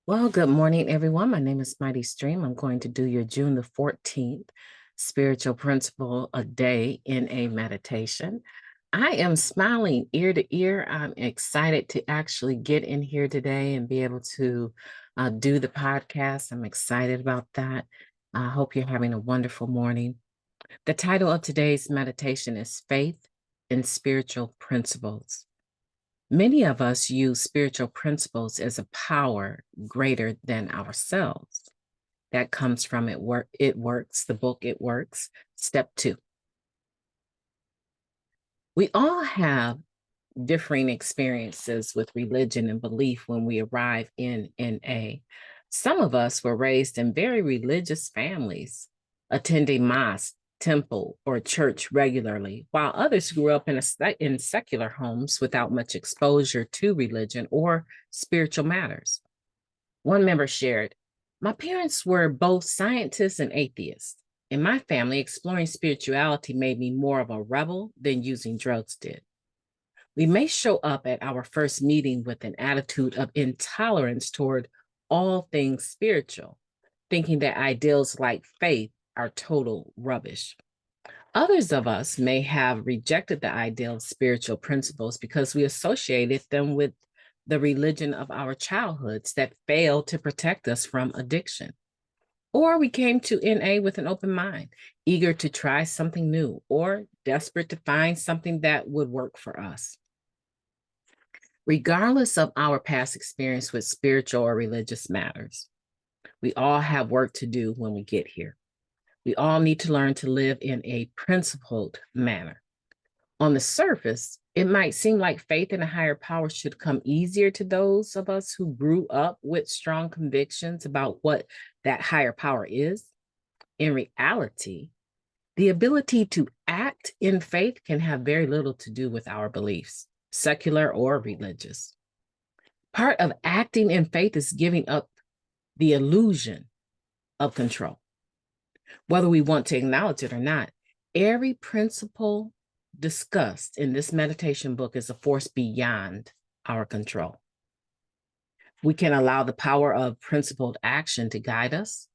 Well, good morning, everyone. My name is Mighty Stream. I'm going to do your June the 14th spiritual principle a day in a meditation. I am smiling ear to ear. I'm excited to actually get in here today and be able to do the podcast. I'm excited about that. I hope you're having a wonderful morning. The title of today's meditation is Faith in Spiritual Principles. Many of us use spiritual principles as a power greater than ourselves. That comes from It Works, the book It Works, step 2. We all have differing experiences with religion and belief when we arrive in NA. Some of us were raised in very religious families, attending mosque, temple, or church regularly, while others grew up in secular homes without much exposure to religion or spiritual matters. One member shared, "My parents were both scientists and atheists. In my family, exploring spirituality made me more of a rebel than using drugs did." We may show up at our first meeting with an attitude of intolerance toward all things spiritual, thinking that ideals like faith are total rubbish. Others of us may have rejected the ideal of spiritual principles because we associated them with the religion of our childhoods that failed to protect us from addiction. Or we came to NA with an open mind, eager to try something new or desperate to find something that would work for us. Regardless of our past experience with spiritual or religious matters, we all have work to do when we get here. We all need to learn to live in a principled manner. On the surface, it might seem like faith in a higher power should come easier to those of us who grew up with strong convictions about what that higher power is. In reality, the ability to act in faith can have very little to do with our beliefs, secular or religious. Part of acting in faith is giving up the illusion of control. Whether we want to acknowledge it or not, every principle discussed in this meditation book is a force beyond our control. We can allow the power of principled action to guide us,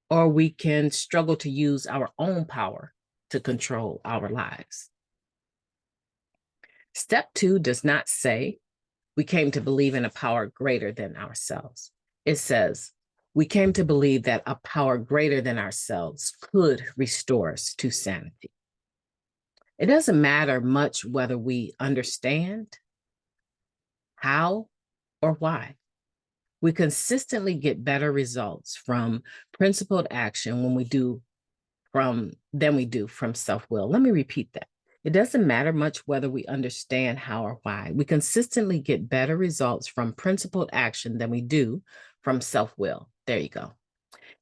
or we can struggle to use our own power to control our lives. Step 2 does not say we came to believe in a power greater than ourselves. It says, we came to believe that a power greater than ourselves could restore us to sanity. It doesn't matter much whether we understand how or why. We consistently get better results from principled action when we do than we do from self-will. Let me repeat that. It doesn't matter much whether we understand how or why. We consistently get better results from principled action than we do from self-will. There you go.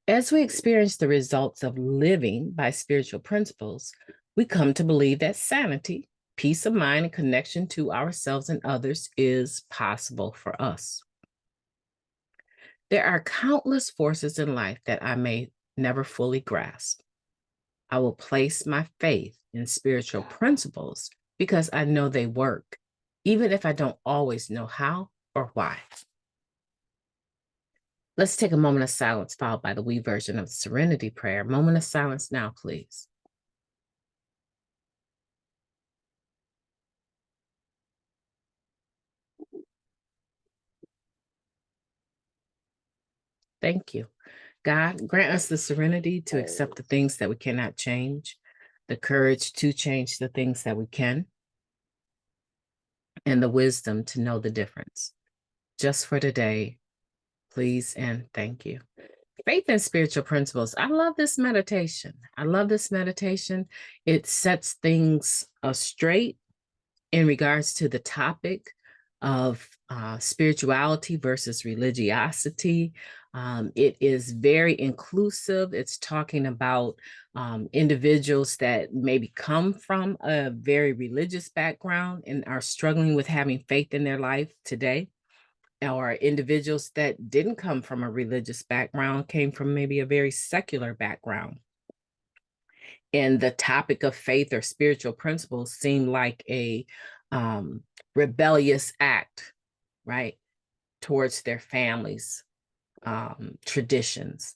As we experience the results of living by spiritual principles, we come to believe that sanity, peace of mind, and connection to ourselves and others is possible for us. There are countless forces in life that I may never fully grasp. I will place my faith in spiritual principles because I know they work, even if I don't always know how or why. Let's take a moment of silence, followed by the we version of the Serenity Prayer. Moment of silence now, please. Thank you. God, grant us the serenity to accept the things that we cannot change, the courage to change the things that we can, and the wisdom to know the difference. Just for today, please and thank you. Faith and spiritual principles. I love this meditation. I love this meditation. It sets things straight in regards to the topic of spirituality versus religiosity. It is very inclusive. It's talking about individuals that maybe come from a very religious background and are struggling with having faith in their life today, or individuals that didn't come from a religious background, came from maybe a very secular background. And the topic of faith or spiritual principles seemed like a rebellious act, right, towards their families, traditions,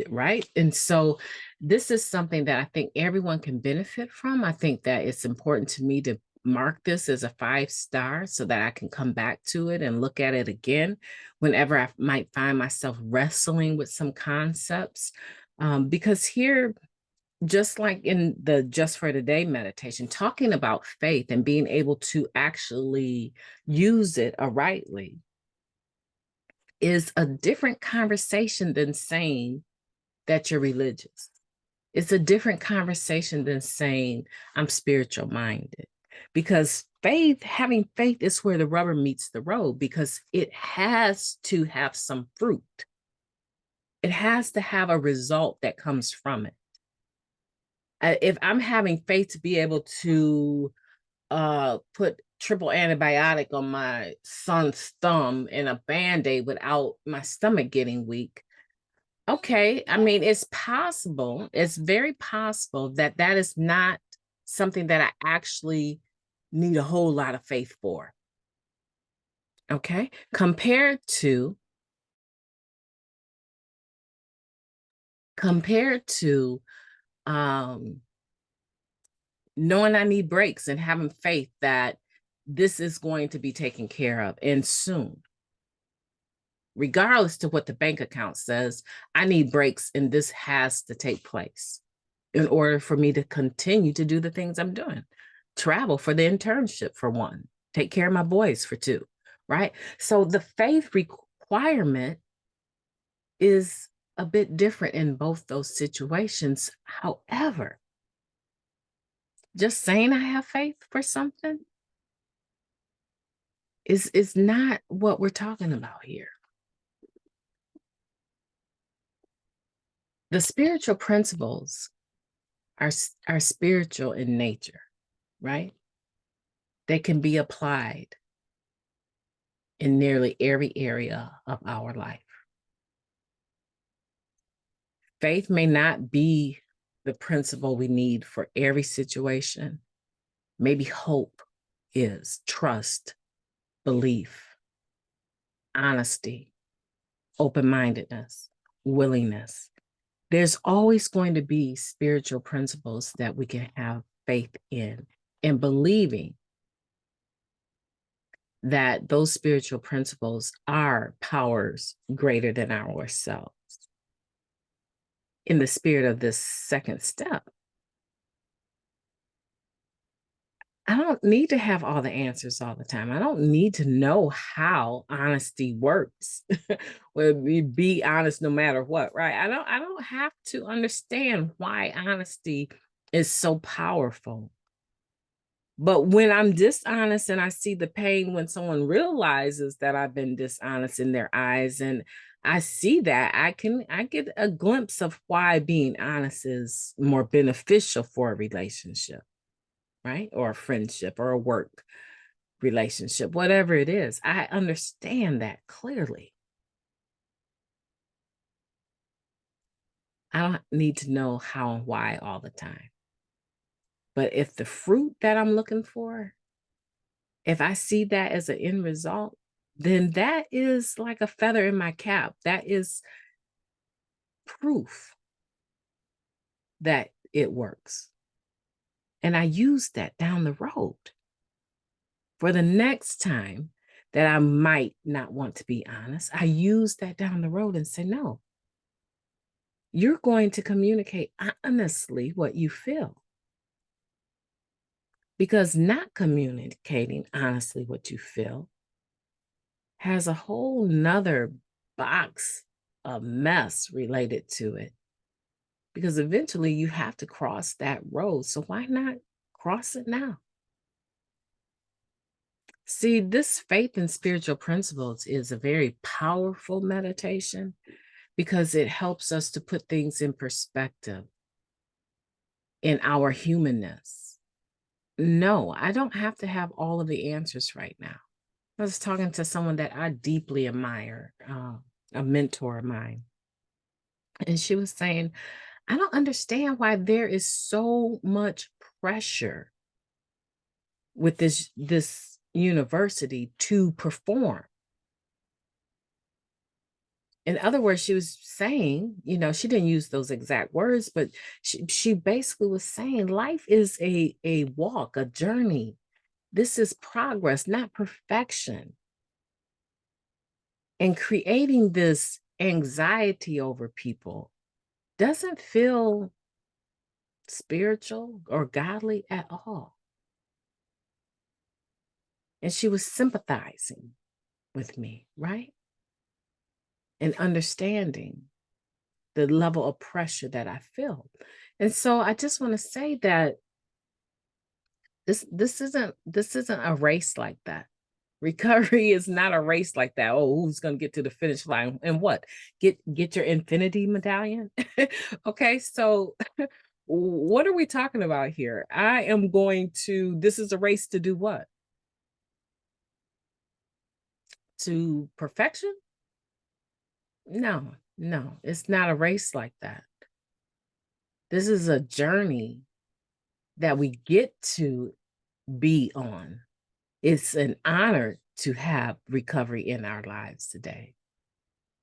right? And so this is something that I think everyone can benefit from. I think that it's important to me to mark this as a 5-star so that I can come back to it and look at it again whenever I might find myself wrestling with some concepts. Because here, just like in the Just for Today meditation, talking about faith and being able to actually use it rightly is a different conversation than saying that you're religious. It's a different conversation than saying I'm spiritual minded, because having faith is where the rubber meets the road, because it has to have some fruit. It has to have a result that comes from it. If I'm having faith to be able to put triple antibiotic on my son's thumb and a Band-Aid without my stomach getting weak, okay, I mean, it's possible. It's very possible that that is not something that I actually need a whole lot of faith for. Okay, compared to um knowing I need breaks and having faith that this is going to be taken care of and soon. Regardless to what the bank account says, I need breaks and this has to take place in order for me to continue to do the things I'm doing. Travel for the internship for one, take care of my boys for two, right? So the faith requirement is a bit different in both those situations. However, just saying I have faith for something is not what we're talking about here. The spiritual principles are spiritual in nature, right? They can be applied in nearly every area of our life. Faith may not be the principle we need for every situation. Maybe hope is, trust, belief, honesty, open-mindedness, willingness. There's always going to be spiritual principles that we can have faith in, and believing that those spiritual principles are powers greater than ourselves. In the spirit of this second step, I don't need to have all the answers all the time. I don't need to know how honesty works. Well, be honest no matter what, right? I don't have to understand why honesty is so powerful. But when I'm dishonest and I see the pain when someone realizes that I've been dishonest in their eyes, and I see that, I get a glimpse of why being honest is more beneficial for a relationship, right? Or a friendship or a work relationship, whatever it is. I understand that clearly. I don't need to know how and why all the time. But if the fruit that I'm looking for, if I see that as an end result, then that is like a feather in my cap. That is proof that it works. And I use that down the road for the next time that I might not want to be honest. I use that down the road and say, no, you're going to communicate honestly what you feel. Because not communicating honestly what you feel has a whole nother box of mess related to it. Because eventually you have to cross that road. So why not cross it now? See, this faith and spiritual principles is a very powerful meditation because it helps us to put things in perspective in our humanness. No, I don't have to have all of the answers right now. I was talking to someone that I deeply admire, a mentor of mine, and she was saying, I don't understand why there is so much pressure with this university to perform. In other words, she was saying, she didn't use those exact words, but she basically was saying life is a walk, a journey. This is progress, not perfection. And creating this anxiety over people doesn't feel spiritual or godly at all. And she was sympathizing with me, right? And understanding the level of pressure that I feel. And so I just want to say that this isn't a race like that. Recovery is not a race like that. Oh, who's going to get to the finish line and what? Get your infinity medallion? Okay, so what are we talking about here? This is a race to do what? To perfection? No, it's not a race like that. This is a journey that we get to be on. It's an honor to have recovery in our lives today.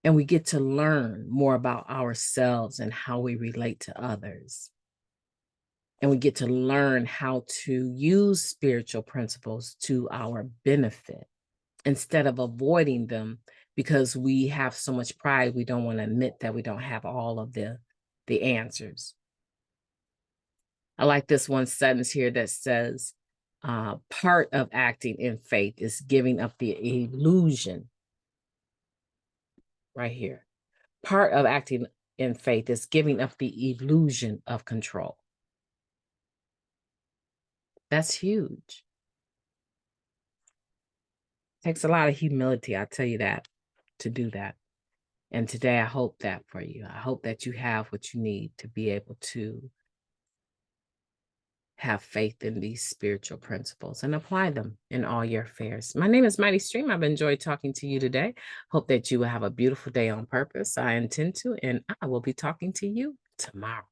And we get to learn more about ourselves and how we relate to others. And we get to learn how to use spiritual principles to our benefit instead of avoiding them because we have so much pride, we don't want to admit that we don't have all of the answers. I like this one sentence here that says, part of acting in faith is giving up the illusion. Right here. Part of acting in faith is giving up the illusion of control. That's huge. Takes a lot of humility, I'll tell you that, to do that. And today I hope that for you. I hope that you have what you need to be able to have faith in these spiritual principles and apply them in all your affairs. My name is Mighty Stream. I've enjoyed talking to you today. Hope that you will have a beautiful day on purpose. I intend to, and I will be talking to you tomorrow.